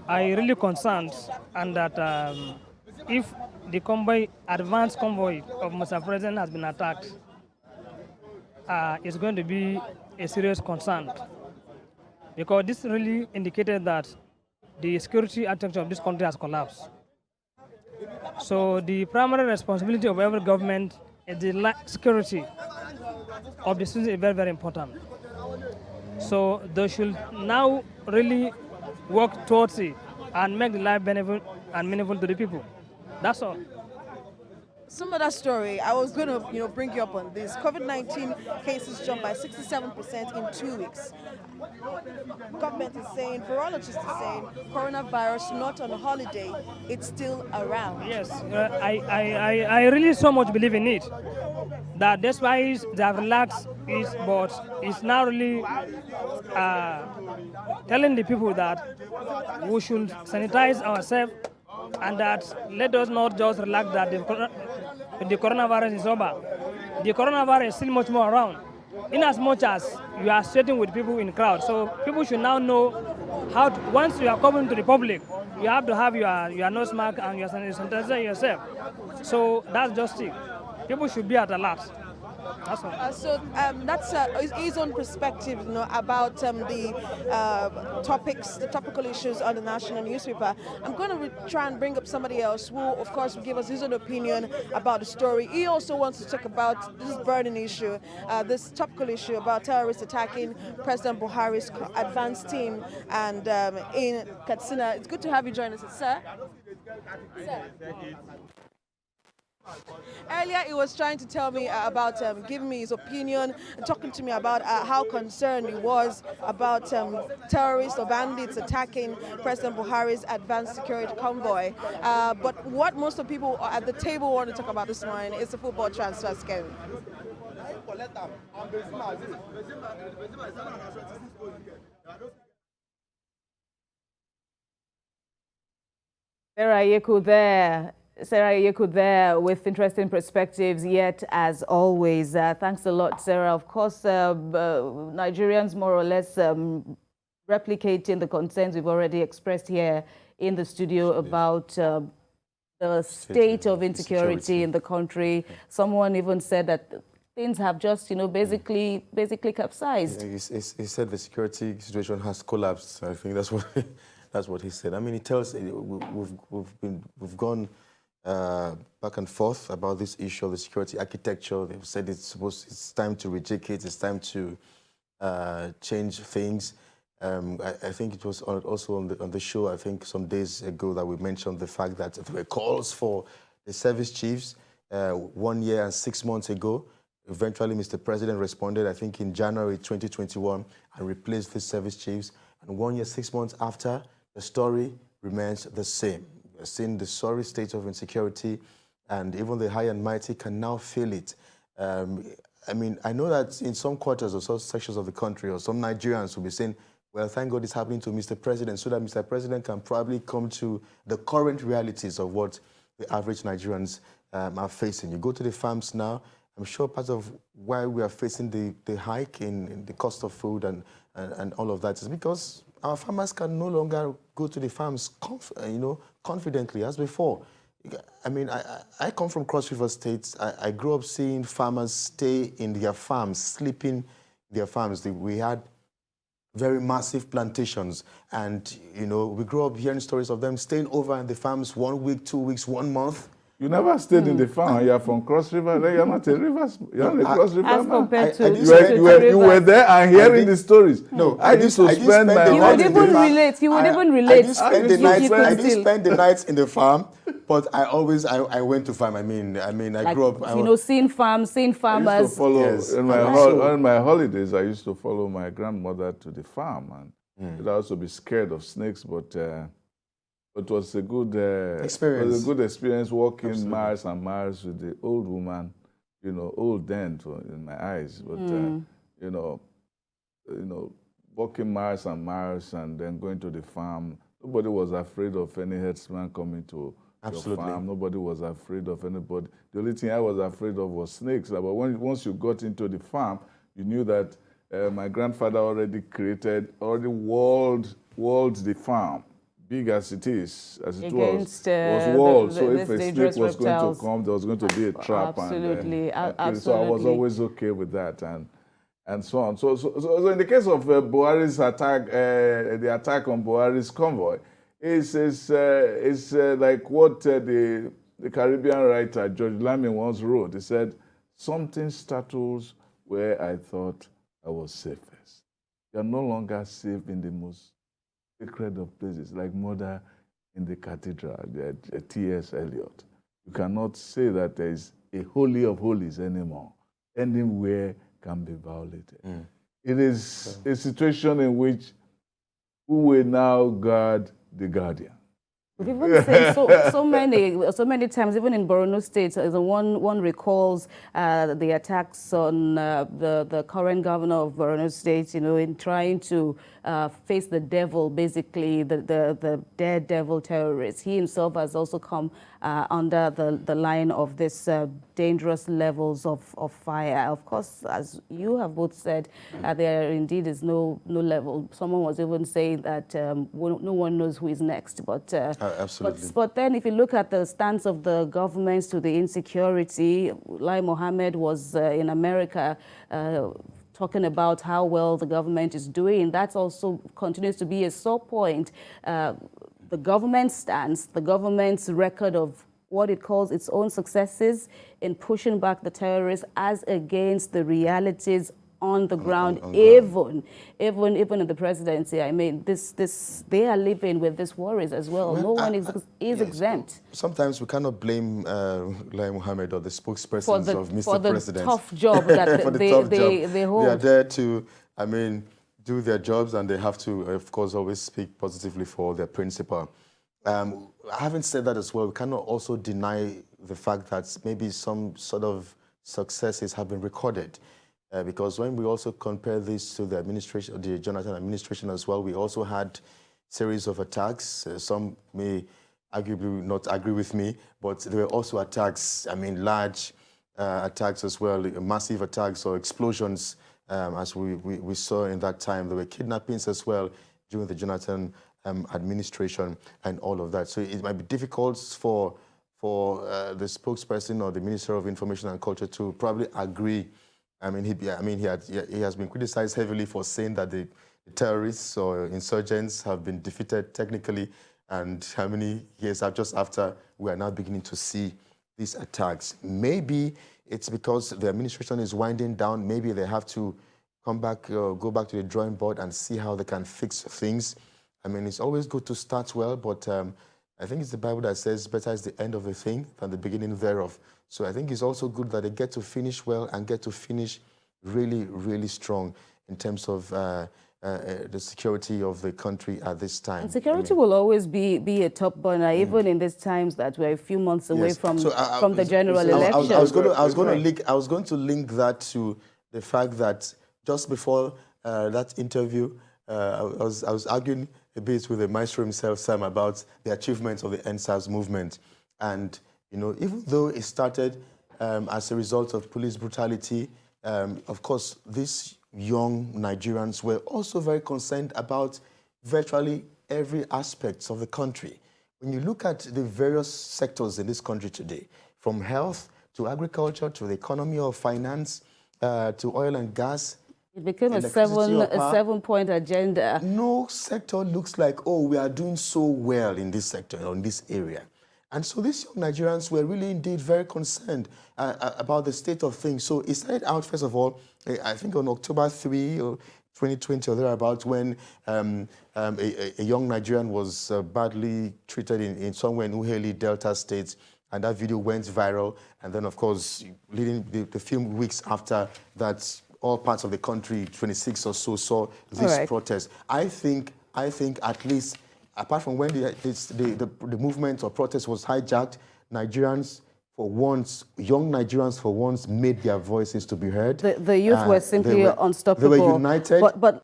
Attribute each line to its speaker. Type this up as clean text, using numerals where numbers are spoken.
Speaker 1: I really concerned and that if the convoy, advanced convoy of Mr. President has been attacked, it's going to be a serious concern because this really indicated that the security architecture of this country has collapsed. So the primary responsibility of every government is the security of the citizens is very, very important. So they should now really work towards it and make the life benefit and meaningful to the people. That's all.
Speaker 2: Some other story, I was going to bring you up on this. COVID-19 cases jumped by 67% in 2 weeks. Government is saying, virologists are saying, coronavirus not on holiday, it's still around.
Speaker 1: Yes, I really so much believe in it. That despite they have relaxed it, but it's now really telling the people that we should sanitize ourselves and that let us not just relax that the coronavirus is over. The coronavirus is still much more around. In as much as you are sitting with people in crowd, so people should now know how to, once you are coming to the public, you have to have your nose mask and your sanitizer yourself. So that's just it. People should be at alert. That's all.
Speaker 2: So that's his own perspective, about the topics, the topical issues on the national newspaper. I'm going to try and bring up somebody else who, of course, will give us his own opinion about the story. He also wants to talk about this burning issue, this topical issue about terrorists attacking President Buhari's advanced team and in Kastina. It's good to have you join us, sir. Sir. Earlier, he was trying to tell me about giving me his opinion, talking to me about how concerned he was about terrorists or bandits attacking President Buhari's advanced security convoy. But what most of the people at the table want to talk about this morning is the football transfer scheme.
Speaker 3: Sarah Ayeku there. Sarah Ayeku there with interesting perspectives, yet as always. Thanks a lot, Sarah. Of course, Nigerians more or less replicating the concerns we've already expressed here in the studio about the state of insecurity in the country. Someone even said that things have just, basically capsized.
Speaker 4: Yeah, he said the security situation has collapsed. I think that's what that's what he said. I mean, it tells we've gone back and forth about this issue of the security architecture. They've said it's time to reject it. It's time to change things. I think it was also on the show, I think some days ago, that we mentioned the fact that there were calls for the service chiefs 1 year and 6 months ago. Eventually, Mr. President responded, I think in January 2021, and replaced the service chiefs. And 1 year, 6 months after, the story remains the same. We're seeing the sorry state of insecurity, and even the high and mighty can now feel it. I mean, I know that in some quarters or some sections of the country, or some Nigerians will be saying, well, thank God it's happening to Mr. President, so that Mr. President can probably come to the current realities of what the average Nigerians are facing. You go to the farms now, I'm sure part of why we are facing the hike in the cost of food and all of that is because our farmers can no longer go to the farms confidently as before. I mean, I come from Cross River State. I grew up seeing farmers stay in their farms, sleeping in their farms. We had very massive plantations, and we grew up hearing stories of them staying over in the farms 1 week, 2 weeks, 1 month.
Speaker 5: You never stayed in the farm. You're from Cross River. You're not a river. You're not a Cross River
Speaker 3: as
Speaker 5: man.
Speaker 3: Compared to
Speaker 5: you were there and hearing the stories.
Speaker 4: No,
Speaker 5: I used to spend my
Speaker 3: You would even relate. You would even relate.
Speaker 4: I didn't spend the nights in the farm, but I went to farm. I mean, I grew up.
Speaker 3: Seeing farmers.
Speaker 5: I used to follow,
Speaker 4: yes.
Speaker 5: on my holidays, I used to follow my grandmother to the farm, and I'd also be scared of snakes, but it was a good experience. It was a good experience walking miles and miles with the old woman, old then in my eyes, but walking miles and miles and then going to the farm. Nobody was afraid of any herdsman coming to your farm. Nobody was afraid of anybody. The only thing I was afraid of was snakes. But once you got into the farm, you knew that my grandfather already walled the farm. big as it is,
Speaker 3: Against,
Speaker 5: was walled. So if a snake was
Speaker 3: reptiles.
Speaker 5: going to come, there was going to be a trap.
Speaker 3: Absolutely, absolutely.
Speaker 5: So I was always okay with that, and so on. So in the case of Buhari's attack, the attack on Buhari's convoy, is like what the Caribbean writer George Lamin once wrote. He said, "Something startles where I thought I was safest. You are no longer safe in the most sacred of places, like murder in the cathedral." T.S. Eliot. You cannot say that there is a holy of holies anymore. Anywhere can be violated. It is a situation in which who will now guard the guardian.
Speaker 3: We've even seen so many times, even in Borno State, one recalls the attacks on the current governor of Borno State, in trying to face the devil, basically the daredevil terrorists. He himself has also come under the line of this dangerous levels of fire. Of course, as you have both said, there indeed is no level. Someone was even saying that no one knows who is next, but
Speaker 4: absolutely.
Speaker 3: But then if you look at the stance of the governments to the insecurity, Lai Mohammed was in America talking about how well the government is doing. That also continues to be a sore point. The government's stance, the government's record of what it calls its own successes in pushing back the terrorists as against the realities on the ground, even in the presidency. I mean, they are living with these worries as well. No one is exempt.
Speaker 4: Sometimes we cannot blame Lai Mohammed or the spokespersons of Mr. President.
Speaker 3: For the tough job that they hold.
Speaker 4: They are there to, do their jobs, and they have to, of course, always speak positively for their principal. Having said that as well, we cannot also deny the fact that maybe some sort of successes have been recorded. Because when we also compare this to the administration, the Jonathan administration as well, we also had series of attacks. Some may arguably not agree with me, but there were also attacks, large attacks as well, massive attacks or explosions, as we saw in that time. There were kidnappings as well during the Jonathan administration and all of that. So it might be difficult for the spokesperson or the Minister of Information and Culture to probably agree. He has been criticized heavily for saying that the terrorists or insurgents have been defeated technically, and how many years just after we are now beginning to see these attacks. Maybe it's because the administration is winding down. Maybe they have to come back, go back to the drawing board and see how they can fix things. It's always good to start well, but I think it's the Bible that says better is the end of a thing than the beginning thereof. So I think it's also good that they get to finish well and get to finish really, really strong in terms of the security of the country at this time.
Speaker 3: And security will always be a top burner, even in these times that we're a few months away from the general election.
Speaker 4: I was going to link that to the fact that just before that interview, I was arguing a bit with the maestro himself, Sam, about the achievements of the NSAS movement. And even though it started as a result of police brutality, of course, these young Nigerians were also very concerned about virtually every aspect of the country. When you look at the various sectors in this country today, from health to agriculture to the economy or finance to oil and gas,
Speaker 3: it became a seven-point agenda.
Speaker 4: No sector looks like, we are doing so well in this sector or in this area. And so these young Nigerians were really indeed very concerned about the state of things. So it started out, first of all, I think on October 3 or 2020 or thereabouts, when a young Nigerian was badly treated in somewhere in Uheli, Delta State, and that video went viral. And then, of course, leading the few weeks after that, all parts of the country, 26 or so, saw this protest. I think at least, apart from when the movement or protest was hijacked, Nigerians, for once, young Nigerians for once, made their voices to be heard.
Speaker 3: The youth were simply unstoppable.
Speaker 4: They were united.
Speaker 3: But